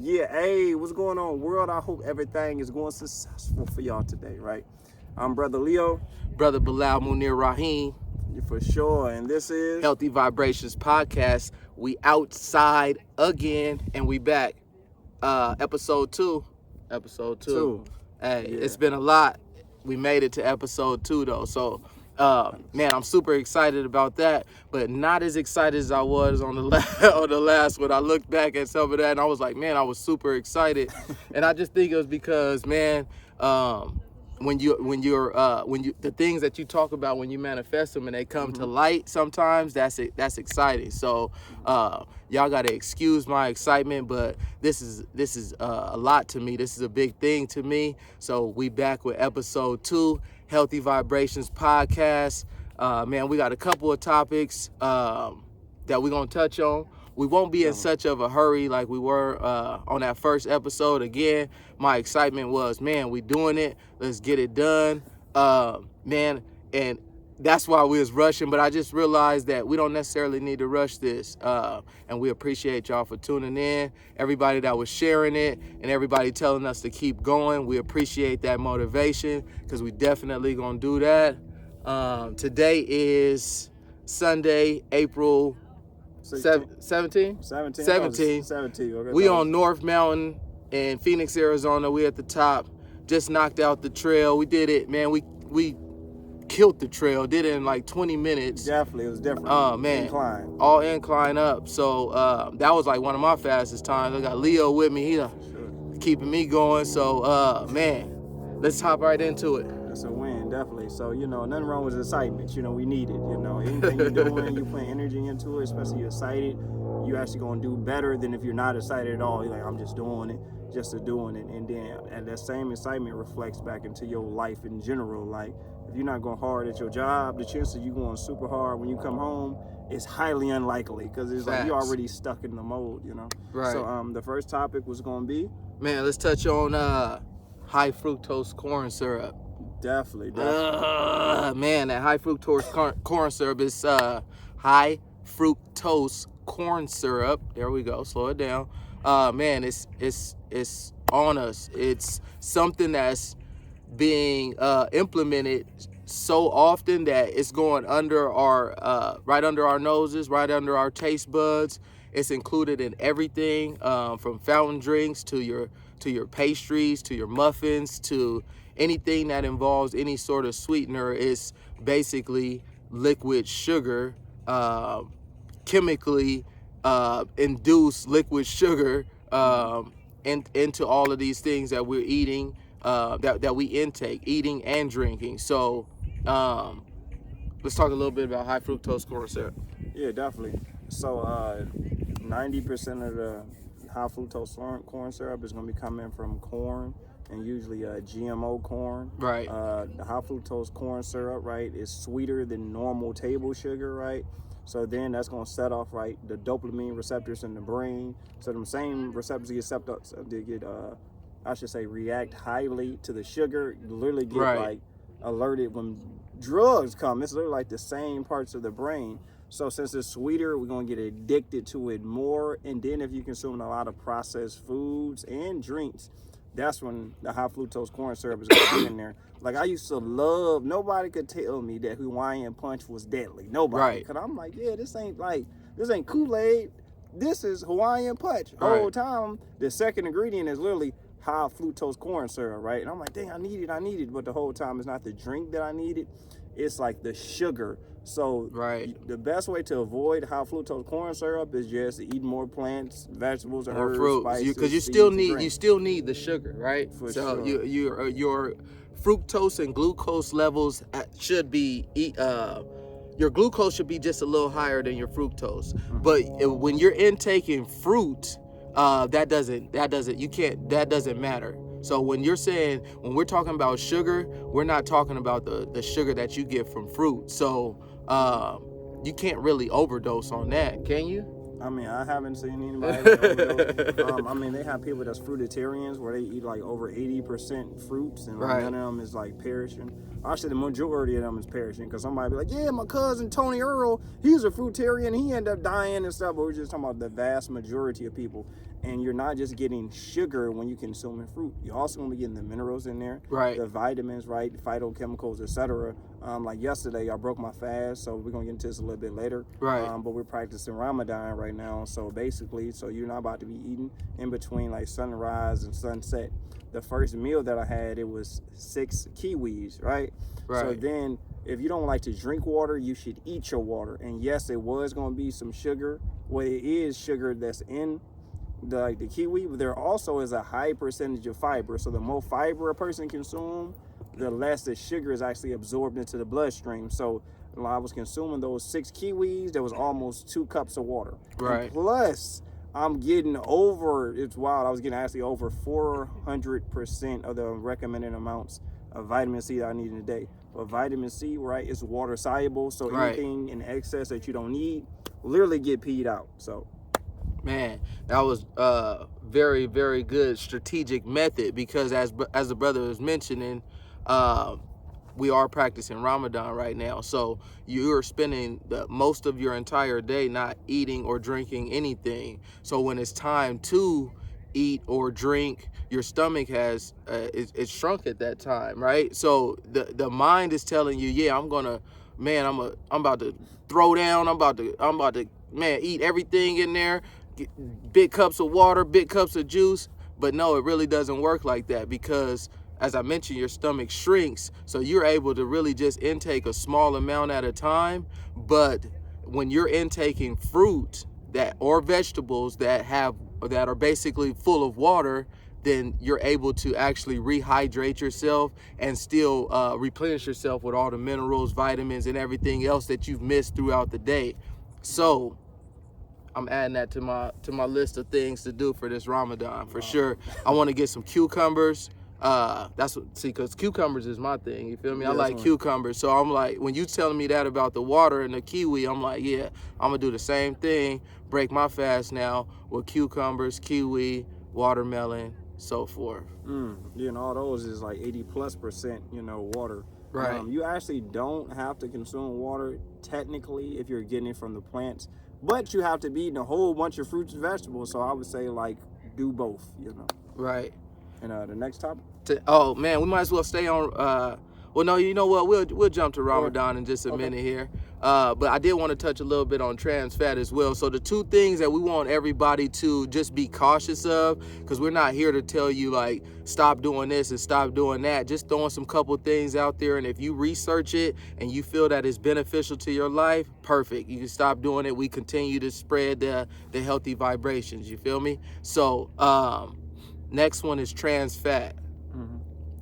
Yeah, hey, what's going on, world? I hope everything is going successful for y'all today, right? I'm Brother Leo, Brother Bilal Munir Rahim, for sure, and this is Healthy Vibrations Podcast. We outside again, and we back. Episode 2. Episode 2. two. Hey, Yeah, it's been a lot. We made it to episode 2, though. So, man, I'm super excited about that, but not as excited as I was on the on the last one. I looked back at some of that, and I was like, man, I was super excited. And I just think it was because, man, when you the things that you talk about, when you manifest them and they come to light, sometimes that's exciting. So y'all gotta excuse my excitement, but this is a lot to me. This is a big thing to me. So we back with episode 2, Healthy Vibrations Podcast. Man, we got a couple of topics that we're gonna touch on. We won't be in such of a hurry like we were on that first episode. Again, my excitement was, man, we doing it. Let's get it done. Man, and that's why we was rushing. But I just realized that we don't necessarily need to rush this. And we appreciate y'all for tuning in. Everybody that was sharing it and everybody telling us to keep going. We appreciate that motivation because we definitely going to do that. Today is Sunday, April 17? 17. Okay, We on North Mountain in Phoenix, Arizona. We at the top. Just knocked out the trail. We did it, man. We killed the trail. Did it in like 20 minutes. Definitely, it was different. Oh, man. Incline. All incline up. So that was like one of my fastest times. I got Leo with me. He's keeping me going. So, man, let's hop right into it. That's a win, definitely. So, nothing wrong with excitement. We need it. Anything you're doing, you put energy into it, especially you're excited, you actually going to do better than if you're not excited at all. You're like, I'm just doing it, just to doing it. And then and that same excitement reflects back into your life in general. Like, if you're not going hard at your job, the chances of you going super hard when you come home is highly unlikely because it's like you're already stuck in the mode, Right. So the first topic was going to be? Man, let's touch on high fructose corn syrup. Definitely. Man, that high fructose corn syrup is high fructose corn syrup. There we go. Slow it down. Man, it's on us. It's something that's being implemented so often that it's going under our right under our noses, right under our taste buds. It's included in everything from fountain drinks to your pastries, to your muffins, to anything that involves any sort of sweetener. Is basically liquid sugar, chemically induced liquid sugar into all of these things that we're eating, that we intake, eating and drinking. So let's talk a little bit about high fructose corn syrup. Yeah, definitely. So 90% of the high fructose corn syrup is going to be coming from corn, and usually GMO corn. Right. The high fructose corn syrup, right, is sweeter than normal table sugar, right? So then that's going to set off, right, the dopamine receptors in the brain. So them same receptors react highly to the sugar. You literally get like alerted when drugs come. It's literally like the same parts of the brain. So since it's sweeter, we're going to get addicted to it more. And then if you consume a lot of processed foods and drinks, that's when the high fructose corn syrup is going to get in there. Like, I used to love, nobody could tell me that Hawaiian Punch was deadly. Nobody. Right. Because I'm like, yeah, this ain't Kool-Aid. This is Hawaiian Punch. The whole time, the second ingredient is literally high fructose corn syrup, right? And I'm like, dang, I need it. But the whole time, it's not the drink that I needed. It's like the sugar. So the best way to avoid high fructose corn syrup is just eat more plants, vegetables, and herbs, fruits, spices, because you still need the sugar, right? For so sure. Your fructose and glucose levels should be your glucose should be just a little higher than your fructose. But when you're intaking fruit, that doesn't matter. So when we're talking about sugar, we're not talking about the sugar that you get from fruit. So you can't really overdose on that, can you? I mean, I haven't seen anybody like overdose. I mean, they have people that's fruitarians where they eat like over 80% fruits and like Right. none of them is like perishing. Actually, the majority of them is perishing because somebody be like, yeah, my cousin Tony Earl, he's a fruitarian, he ended up dying and stuff. But we're just talking about the vast majority of people. And you're not just getting sugar when you consuming fruit. You're also going to be getting the minerals in there, Right. the vitamins, right, phytochemicals, etc. Like yesterday, I broke my fast, so we're going to get into this a little bit later. Right. But we're practicing Ramadan right now. So basically, so you're not about to be eating in between like sunrise and sunset. The first meal that I had, it was 6 kiwis, right? Right. So then if you don't like to drink water, you should eat your water. And yes, it was going to be some sugar. Well, it is sugar that's in the kiwi, but there also is a high percentage of fiber. So the more fiber a person consumes, the less the sugar is actually absorbed into the bloodstream. So I was consuming those 6 kiwis, there was almost 2 cups of water. Right. And plus, I'm getting over, it's wild, I was getting actually over 400% of the recommended amounts of vitamin C that I need in a day. But vitamin C, right, is water soluble, so Right. anything in excess that you don't need literally get peed out. So Man, that was very, very good strategic method because as the brother was mentioning, we are practicing Ramadan right now. So you're spending most of your entire day not eating or drinking anything. So when it's time to eat or drink, your stomach has it's shrunk at that time, right? So the mind is telling you, yeah, I'm about to throw down. I'm about to man eat everything in there. Big cups of water, big cups of juice. But no, it really doesn't work like that because, as I mentioned, your stomach shrinks. So you're able to really just intake a small amount at a time. But when you're intaking fruit or vegetables that are basically full of water, then you're able to actually rehydrate yourself and still replenish yourself with all the minerals, vitamins, and everything else that you've missed throughout the day. So I'm adding that to my list of things to do for this Ramadan for sure. I want to get some cucumbers. Because cucumbers is my thing. You feel me? Yeah, I like cucumbers. So I'm like, when you telling me that about the water and the kiwi, I'm like, yeah, I'm gonna do the same thing. Break my fast now with cucumbers, kiwi, watermelon, so forth. And all those is like 80+%, water. Right. You actually don't have to consume water technically if you're getting it from the plants, but you have to be eating a whole bunch of fruits and vegetables. So I would say like do both, Right. And the next topic. Oh man, we might as well stay on. Well, no, you know what? We'll jump to Ramadan in just a minute here. But I did want to touch a little bit on trans fat as well. So the 2 things that we want everybody to just be cautious of, because we're not here to tell you like stop doing this and stop doing that. Just throwing some couple things out there, and if you research it and you feel that it's beneficial to your life, perfect. You can stop doing it. We continue to spread the healthy vibrations. You feel me? So next one is trans fat.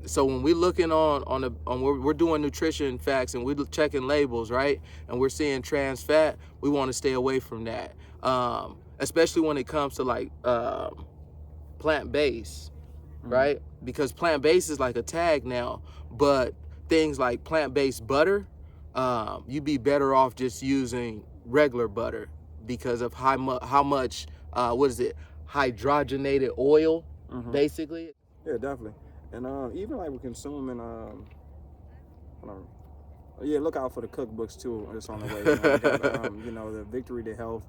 So when we're looking we're doing nutrition facts and we're checking labels, right? And we're seeing trans fat, we want to stay away from that. Especially when it comes to like plant-based, right? Because plant-based is like a tag now, but things like plant-based butter, you'd be better off just using regular butter because of how much hydrogenated oil, basically. Yeah, definitely. And even like we're consuming, look out for the cookbooks too. It's on the way. The Victory to Health,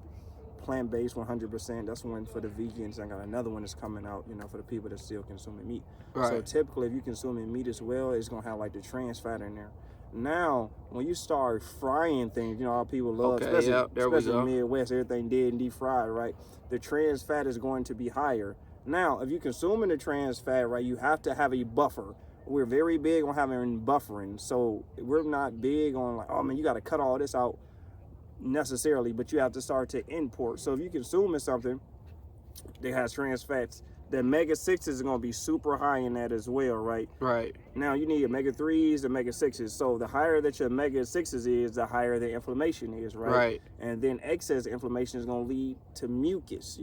plant-based 100%. That's one for the vegans. I got another one that's coming out, for the people that still consuming meat. Right. So typically, if you're consuming meat as well, it's gonna have like the trans fat in there. Now, when you start frying things, how people love, especially Midwest, everything dead and deep fried, right? The trans fat is going to be higher. Now, if you're consuming the trans fat, right, you have to have a buffer. We're very big on having buffering. So we're not big on like, oh man, you got to cut all this out necessarily, but you have to start to import. So if you're consuming something that has trans fats, the omega-6s are going to be super high in that as well, right? Right. Now you need omega-3s, omega-6s. So the higher that your omega-6s is, the higher the inflammation is, right? Right. And then excess inflammation is going to lead to mucus,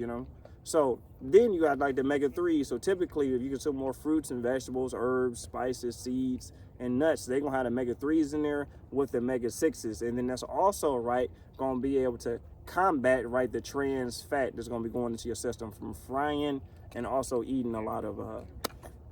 So then you got like the omega-3. So typically, if you consume more fruits and vegetables, herbs, spices, seeds, and nuts, they're going to have the omega-3s in there with the omega-6s. And then that's also, right, going to be able to combat, right, the trans fat that's going to be going into your system from frying and also eating a lot of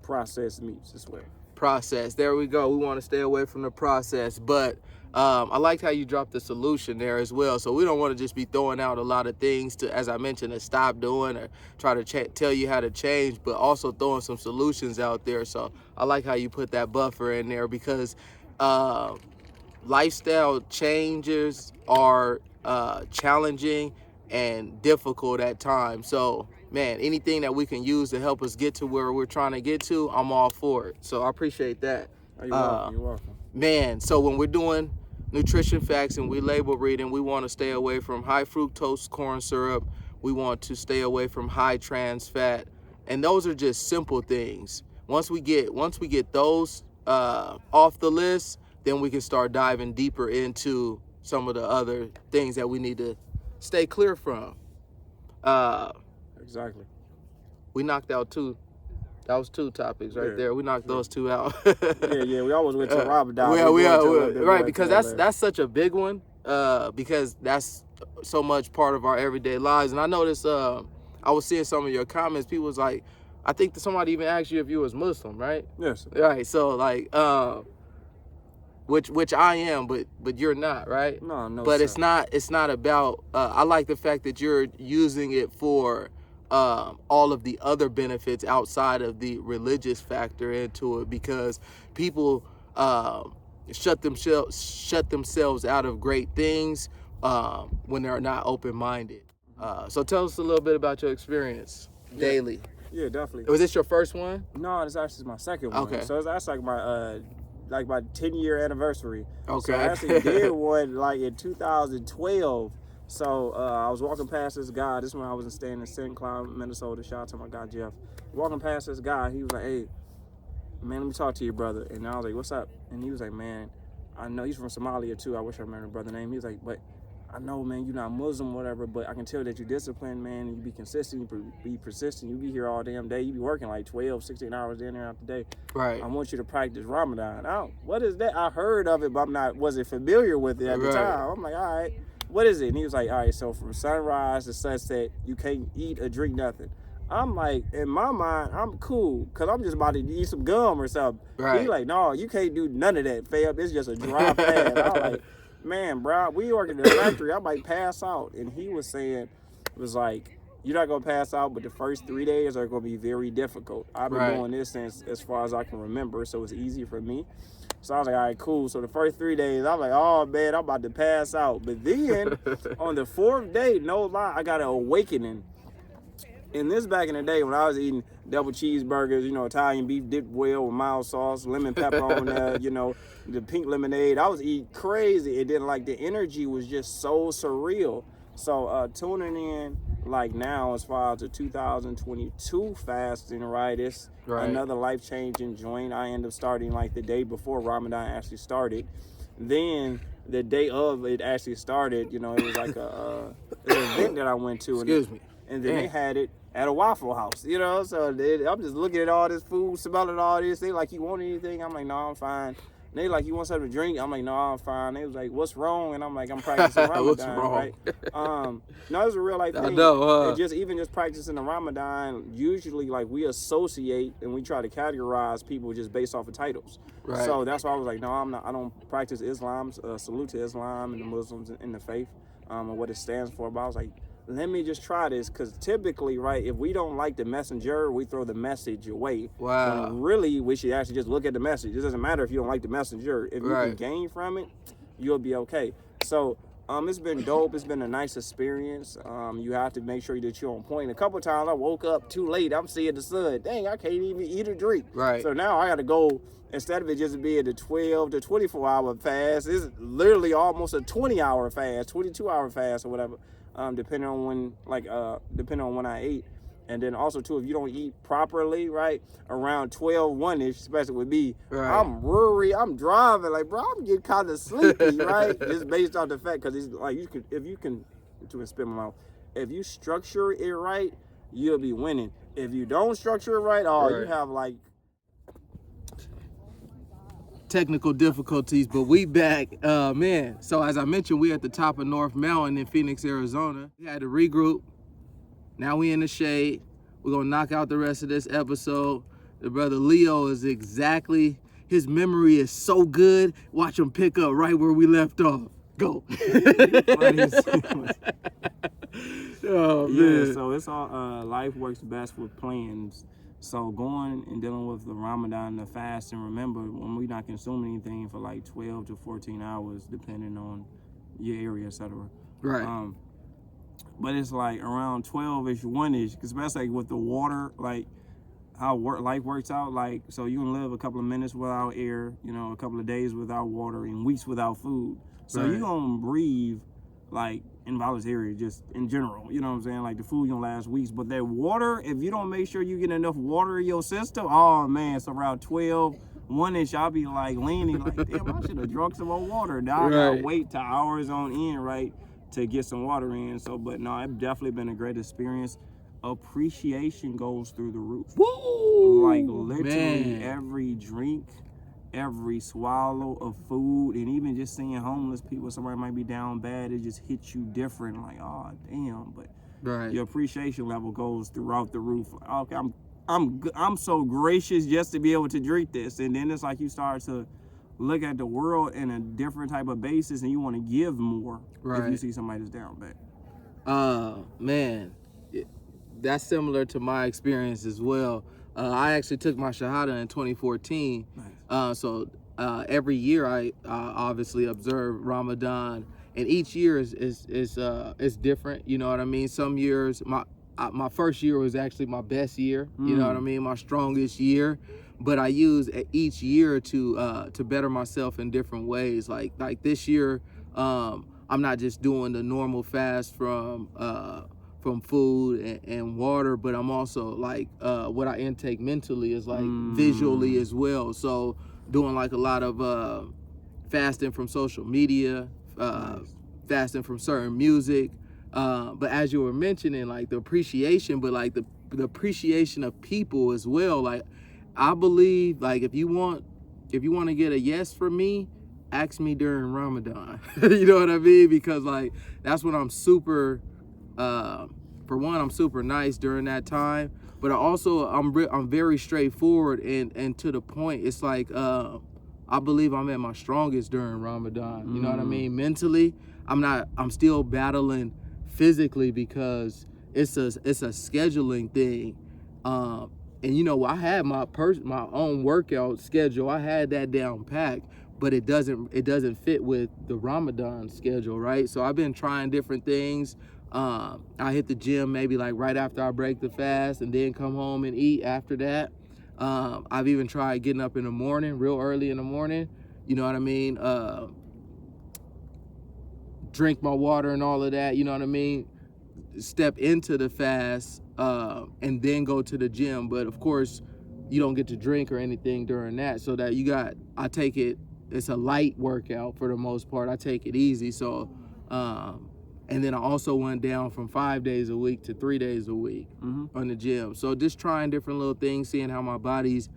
processed meats as well. Process. There we go. We want to stay away from the process, but I liked how you dropped the solution there as well. So we don't want to just be throwing out a lot of things to, as I mentioned, to stop doing or try to tell you how to change, but also throwing some solutions out there. So I like how you put that buffer in there, because lifestyle changes are challenging and difficult at times. So, man, anything that we can use to help us get to where we're trying to get to, I'm all for it. So I appreciate that. You're welcome. You're welcome. Man, so when we're doing nutrition facts and we label reading, we want to stay away from high fructose corn syrup. We want to stay away from high trans fat. And those are just simple things. Once we get those off the list, then we can start diving deeper into some of the other things that we need to stay clear from. Exactly. We knocked out two. That was two topics right there. We knocked those two out. yeah. We always went to Ramadan. Right, because that's such a big one. Because that's so much part of our everyday lives. And I noticed, I was seeing some of your comments. People was like, I think that somebody even asked you if you was Muslim, right? Yes. Right. So like, which I am, but you're not, right? No. But sir. it's not about. I like the fact that you're using it for all of the other benefits outside of the religious factor into it, because people shut themselves out of great things when they're not open-minded. So tell us a little bit about your experience daily. Yeah, definitely. Was this your first one? No, it's actually my second one. Okay. So that's like my 10-year anniversary. Okay. So I actually did one like in 2012. So I was walking past this guy. This is when I was staying in St. Cloud, Minnesota. Shout out to my guy Jeff. Walking past this guy, he was like, "Hey, man, let me talk to you, brother." And I was like, "What's up?" And he was like, "Man, I know he's from Somalia too. I wish I remembered the brother's name." He was like, "But I know, man, you're not Muslim, whatever, but I can tell that you're disciplined, man, and you be consistent, you be persistent. You be here all damn day. You be working like 12, 16 hours in there out the day. Right. I want you to practice Ramadan." What is that? I heard of it, but wasn't familiar with it at the time. I'm like, all right, what is it? And he was like, all right, so from sunrise to sunset, you can't eat or drink nothing. I'm like, in my mind, I'm cool, because I'm just about to eat some gum or something. Right. He's like, no, you can't do none of that, fam. It's just a dry fast. I'm like, man, bro, we work in the factory. I might pass out. And he was saying, it was like, you're not going to pass out, but the first 3 days are going to be very difficult. I've been doing this since as far as I can remember, so it's easy for me. So I was like, all right, cool. So the first 3 days, I'm like, oh, man, I'm about to pass out. But then on the fourth day, no lie, I got an awakening. And this back in the day when I was eating double cheeseburgers, Italian beef dipped well with mild sauce, lemon pepper on there, the pink lemonade. I was eating crazy. And then, the energy was just so surreal. So tuning in, now as far as the 2022 fasting, right, it's another life-changing joint. I ended up starting, the day before Ramadan actually started. Then the day of it actually started, it was like an event that I went to. Excuse me. And then they had it at a Waffle House, so I'm just looking at all this food, smelling all this. They like, you want anything? I'm like, no, I'm fine. And they like, you want something to drink? I'm like, no, I'm fine. They was like, what's wrong? And I'm like, I'm practicing Ramadan, what's wrong? Right? No, it's a real life thing. I know. Just practicing the Ramadan, usually we associate and we try to categorize people just based off of titles. Right. So that's why I was like, no, I'm not. I don't practice Islam. Salute to Islam and the Muslims in the faith, and what it stands for. But I was like, let me just try this, because typically, right, if we don't like the messenger, we throw the message away. Wow. When really, we should actually just look at the message. It doesn't matter if you don't like the messenger. If you can gain from it, you'll be okay. So it's been dope. It's been a nice experience. You have to make sure that you're on point. A couple of times I woke up too late. I'm seeing the sun. Dang, I can't even eat or drink. Right. So now I got to go, instead of it just being the 12 to 24-hour fast, it's literally almost a 20-hour fast, 22-hour fast or whatever. Depending on when I ate. And then also too, if you don't eat properly, right, around 12, 1-ish, especially with me, I'm worried, I'm driving, bro, I'm getting kind of sleepy, right? Just based off the fact, because it's if you can spit my mouth, if you structure it right, you'll be winning. If you don't structure it right, you have technical difficulties, but we back. Man, so as I mentioned, we at the top of North Mountain in Phoenix, Arizona. We had to regroup. Now we in the shade. We're gonna knock out the rest of this episode. The brother Leo is exactly, his memory is so good. Watch him pick up right where we left off. Go. Oh, man. Yeah, so it's all life works best with plans. So going and dealing with the Ramadan, the fast, and remember, when we're not consuming anything for like 12 to 14 hours, depending on your area, etc. Right. But it's like around 12-ish, 1-ish, because especially with the water, like how life works out, like, so you can live a couple of minutes without air, you know, a couple of days without water, and weeks without food. So Right. you're going to breathe, like, involuntary, just in general, you know what I'm saying? Like, the food gonna last weeks, but that water, if you don't make sure you get enough water in your system, oh man, so around 12, 1-ish, I'll be like leaning, like, damn, I should have drunk some more water. Now I gotta wait to hours on end, right, to get some water in. So, but no, it's definitely been a great experience. Appreciation goes through the roof. Woo! Like, literally Man. every drink, every swallow of food, and even just seeing homeless people, somebody might be down bad, it just hits you different, like, oh damn. But Right. your appreciation level goes throughout the roof. Like, okay, I'm so gracious just to be able to drink this. And then it's like you start to look at the world in a different type of basis, and you want to give more if you Right. see somebody that's down bad. Man, that's similar to my experience as well. I actually took my Shahada in 2014. Nice. So every year I obviously observe Ramadan, and each year is different. You know what I mean? Some years, my first year was actually my best year. You know what I mean? My strongest year. But I use each year to better myself in different ways. Like this year, I'm not just doing the normal fast from food and water, but I'm also like what I intake mentally is like visually as well. So doing like a lot of fasting from social media, Nice. fasting from certain music. But as you were mentioning, like the appreciation, but like the appreciation of people as well. Like I believe, like if you want to get a yes from me, ask me during Ramadan. You know what I mean? Because like that's when I'm super. For one, I'm super nice during that time, but I'm very straightforward and to the point. It's like I believe I'm at my strongest during Ramadan. You know what I mean? Mentally, I'm still battling physically because it's a scheduling thing. And you know, I had my own workout schedule. I had that down packed, but it doesn't fit with the Ramadan schedule, right? So I've been trying different things. I hit the gym maybe like right after I break the fast and then come home and eat after that. I've even tried getting up in the morning, real early in the morning, you know what I mean? Drink my water and all of that, you know what I mean? Step into the fast and then go to the gym. But of course, you don't get to drink or anything during that. So that I take it, it's a light workout for the most part. I take it easy. So, and then I also went down from 5 days a week to 3 days a week on the gym. So just trying different little things, seeing how my body's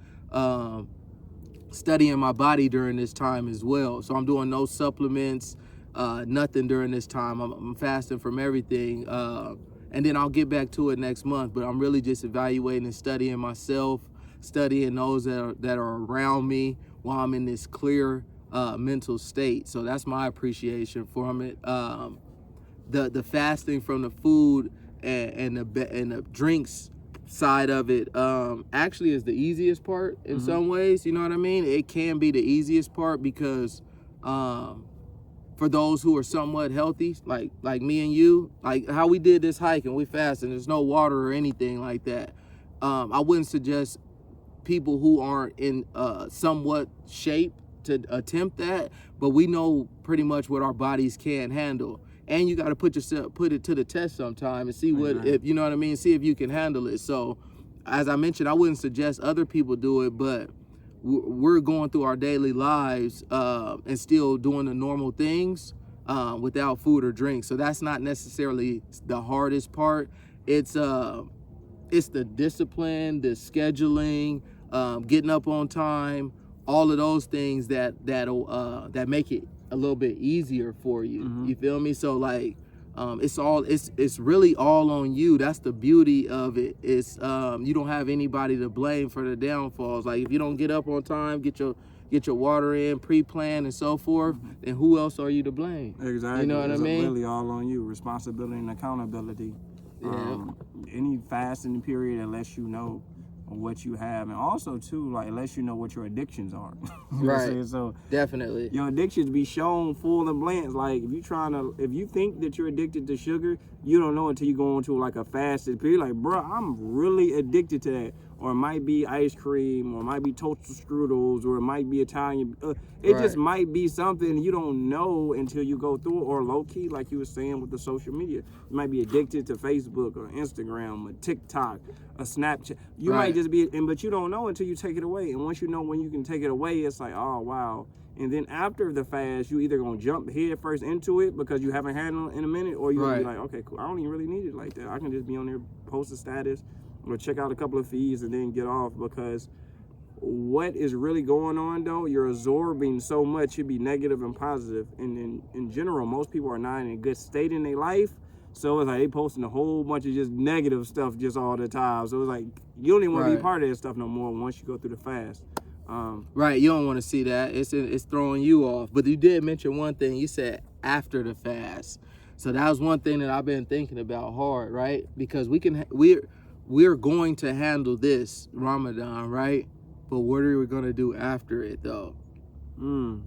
studying my body during this time as well. So I'm doing no supplements, nothing during this time. I'm fasting from everything. And then I'll get back to it next month. But I'm really just evaluating and studying myself, studying those that are around me while I'm in this clear mental state. So that's my appreciation from it. The fasting from the food and the drinks side of it actually is the easiest part in some ways. You know what I mean? It can be the easiest part because for those who are somewhat healthy, like me and you, like how we did this hike and we fasted, there's no water or anything like that. I wouldn't suggest people who aren't in somewhat shape to attempt that, but we know pretty much what our bodies can handle. And you got to put it to the test sometime and see if you know what I mean, see if you can handle it. So as I mentioned, I wouldn't suggest other people do it, but we're going through our daily lives and still doing the normal things without food or drink. So that's not necessarily the hardest part. It's the discipline, the scheduling, getting up on time, all of those things that make it a little bit easier for you. Mhm. You feel me? So like, it's really all on you. That's the beauty of it. It's you don't have anybody to blame for the downfalls. Like if you don't get up on time, get your water in, pre-plan and so forth, then who else are you to blame? Exactly. You know what I It's mean? really all on you. Responsibility and accountability. Yeah. Any fasting period that lets you know what you have, and also too, like, it lets you know what your addictions are. You know what I'm Right. saying? So Definitely. your addictions be shown full and blank. Like if you think that you're addicted to sugar, you don't know until you go into like a fasted period. Like, bro, I'm really addicted to that. Or it might be ice cream, or it might be toasted strudels, or it might be Italian. It just Right. might be something you don't know until you go through it. Or low key, like you were saying with the social media, you might be addicted to Facebook or Instagram or TikTok or Snapchat. You Right. might just be, but you don't know until you take it away. And once you know when you can take it away, it's like, oh wow. And then after the fast, you either gonna jump head first into it because you haven't had it in a minute, or you're gonna be Right. like, okay, cool, I don't even really need it like that. I can just be on there, post a status, or check out a couple of feeds and then get off. Because what is really going on though, you're absorbing so much, should be negative and positive. And in general, most people are not in a good state in their life. So it's like they posting a whole bunch of just negative stuff just all the time. So it's like you don't even want to be Right. part of that stuff no more once you go through the fast. Right, you don't want to see that. It's throwing you off. But you did mention one thing. You said after the fast. So that was one thing that I've been thinking about hard, right? Because we're going to handle this Ramadan, right? But what are we going to do after it though?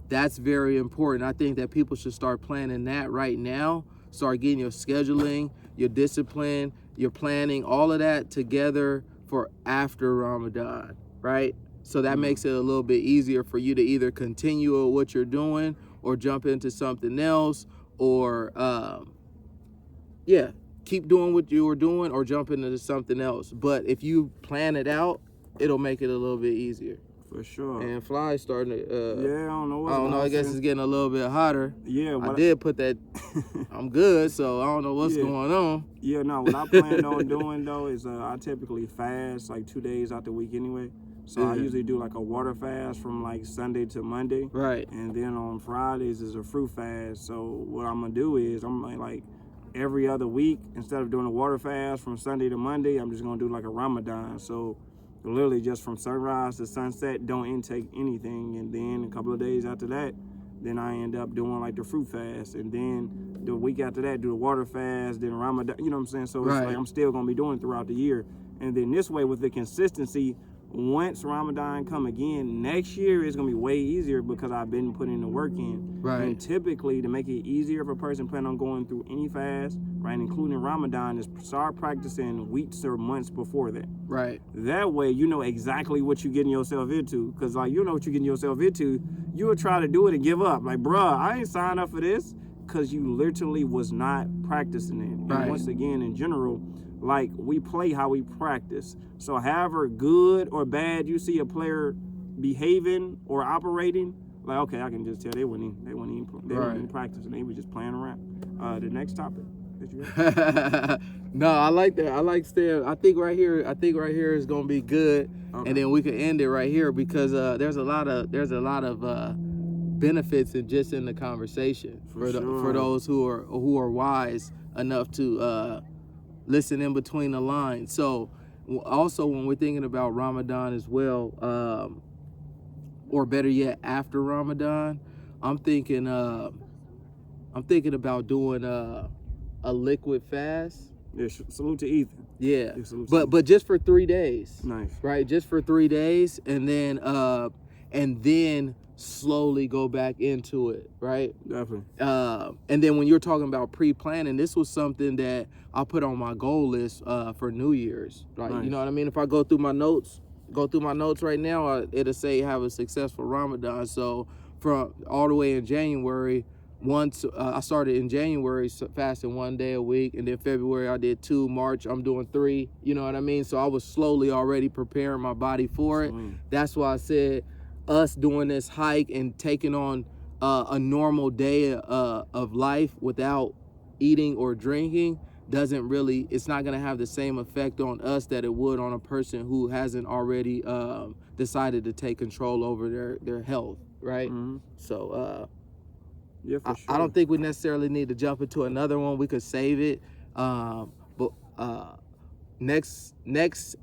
That's very important. I think that people should start planning that right now. Start getting your scheduling, your discipline, your planning, all of that together for after Ramadan, right? So that makes it a little bit easier for you to either continue with what you're doing or jump into something else, or keep doing what you were doing or jump into something else. But if you plan it out, it'll make it a little bit easier. For sure. And Fly's starting to Yeah, I don't know what's I don't know, I guess it's getting a little bit hotter. Yeah, I did put that I'm good, so I don't know what's Yeah. going on. Yeah, no, what I plan on doing though is I typically fast like 2 days out the week anyway. So I Yeah. usually do like a water fast from like Sunday to Monday. Right. And then on Fridays is a fruit fast. So what I'm gonna do is I'm like every other week, instead of doing a water fast from Sunday to Monday, I'm just gonna do like a Ramadan. So literally just from sunrise to sunset, don't intake anything. And then a couple of days after that, then I end up doing like the fruit fast. And then the week after that, do the water fast, then Ramadan, you know what I'm saying? So it's Right. like I'm still gonna be doing it throughout the year. And then this way with the consistency, once Ramadan come again, next year it's gonna be way easier because I've been putting the work in. Right. And typically, to make it easier if a person plan on going through any fast, right, including Ramadan, is start practicing weeks or months before that. Right. That way, you know exactly what you're getting yourself into. Because, like, you know what you're getting yourself into, you would try to do it and give up. Like, bruh, I ain't signed up for this, because you literally was not practicing it. Right. And once again, in general, like, we play how we practice. So however good or bad you see a player behaving or operating, like, okay, I can just tell they weren't even practicing. They were just playing around. The next topic that you got? No, I like that. I like staying. I think right here is gonna be good, Okay. and then we can end it right here because there's a lot of benefits in just in the conversation for sure. those who are wise enough to listen in between the lines. So also when we're thinking about Ramadan as well, or better yet after Ramadan, I'm thinking about doing a liquid fast. Yeah, salute to Ethan. Yeah, Yeah, salute to but just for 3 days. Nice. Right, just for 3 days, and then slowly go back into it, right? Definitely. And then when you're talking about pre-planning, this was something that I put on my goal list for New Year's, right? Nice. You know what I mean? If I go through my notes right now, it'll say have a successful Ramadan. So from all the way in January, once I started in January fasting 1 day a week, and then February I did 2, March I'm doing 3, you know what I mean? So I was slowly already preparing my body for it. Sweet. That's why I said us doing this hike and taking on a normal day of life without eating or drinking, doesn't really, it's not going to have the same effect on us that it would on a person who hasn't already decided to take control over their health, right? Mm-hmm. So Yeah, for sure. I don't think we necessarily need to jump into another one. We could save it. But next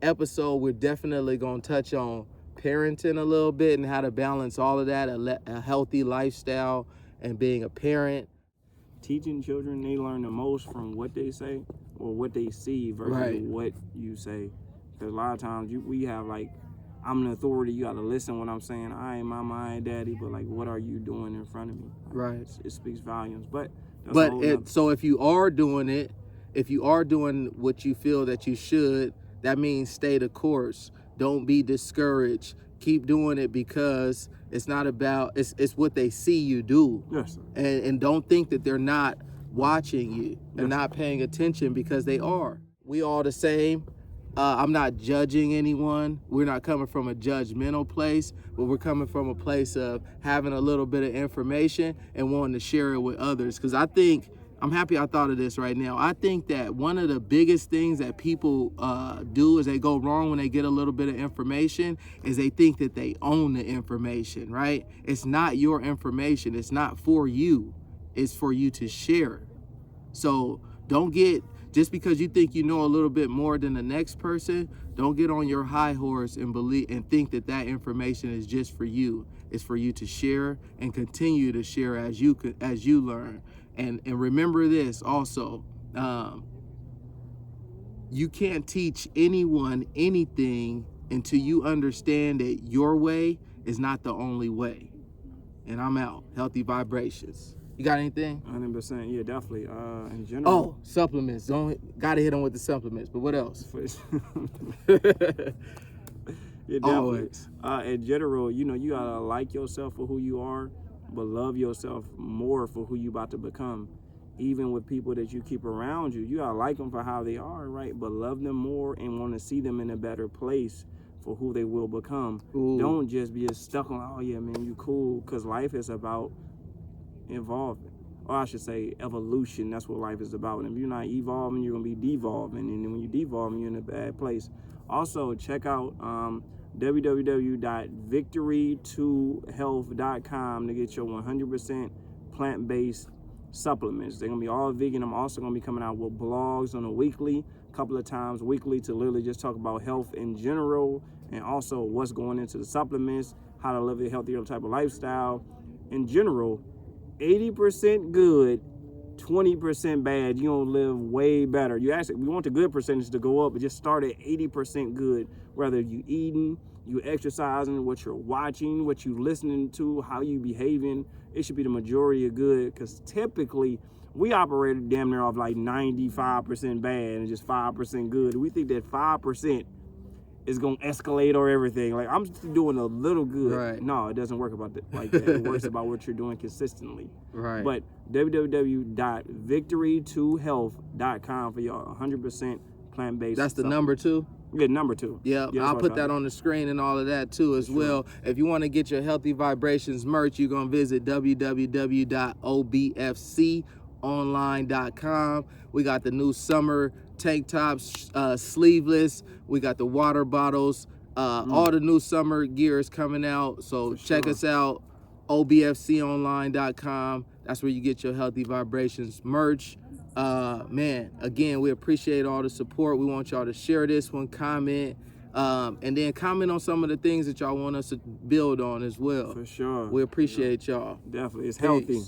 episode, we're definitely going to touch on parenting a little bit and how to balance all of that, a healthy lifestyle and being a parent. Teaching children, they learn the most from what they say or what they see versus Right. what you say. Because a lot of times we have like, I'm an authority, you got to listen when I'm saying, I ain't mama, I ain't daddy, but like, what are you doing in front of me? Like, Right. It speaks volumes. But that's so if you are doing it, if you are doing what you feel that you should, that means stay the course. Don't be discouraged. Keep doing it, because it's not about, it's what they see you do. Yes, sir. And don't think that they're not watching you and not paying attention, because they are. We all the same. I'm not judging anyone. We're not coming from a judgmental place, but we're coming from a place of having a little bit of information and wanting to share it with others. Because I'm happy I thought of this right now. I think that one of the biggest things that people do is they go wrong when they get a little bit of information is they think that they own the information, right? It's not your information. It's not for you. It's for you to share. So don't get, just because you think you know a little bit more than the next person, don't get on your high horse and believe and think that that information is just for you. It's for you to share and continue to share as you learn. And remember this also, you can't teach anyone anything until you understand that your way is not the only way. And I'm out. Healthy vibrations. You got anything? 100%. Yeah, definitely. In general. Oh, supplements. Gotta hit them with the supplements. But what else? Yeah, definitely. In general, you gotta like yourself for who you are, but love yourself more for who you about to become. Even with people that you keep around you, you gotta like them for how they are, right? But love them more and want to see them in a better place for who they will become. Ooh. Don't just be stuck on, oh yeah, man, you cool, because life is about evolving, or I should say evolution. That's what life is about. And if you're not evolving, you're gonna be devolving, and then when you devolving, you're in a bad place. Also, check out www.victory2health.com to get your 100% plant-based supplements. They're gonna be all vegan. I'm also gonna be coming out with blogs on a couple of times weekly, to literally just talk about health in general, and also what's going into the supplements, how to live a healthier type of lifestyle in general. 80% good, 20% bad. You're gonna live way better. We want the good percentage to go up, but just start at 80% good. Whether you eating, you exercising, what you're watching, what you listening to, how you behaving, it should be the majority of good, because typically we operate damn near off like 95% bad and just 5% good. We think that 5% is gonna escalate or everything. Like, I'm just doing a little good. Right. No, it doesn't work like that. It works about what you're doing consistently. Right. But www.victory2health.com for y'all 100% plant-based. That's the number 2? Yeah, number 2. Yeah, I'll put that on the screen and all of that too as well. If you want to get your Healthy Vibrations merch, you're going to visit www.obfconline.com. We got the new summer tank tops, sleeveless. We got the water bottles. All the new summer gear is coming out. So check us out, obfconline.com. That's where you get your Healthy Vibrations merch. Man, again, we appreciate all the support. We want y'all to share this one, comment, and then comment on some of the things that y'all want us to build on as well. For sure. We appreciate y'all. Definitely. It's Peace. healthy.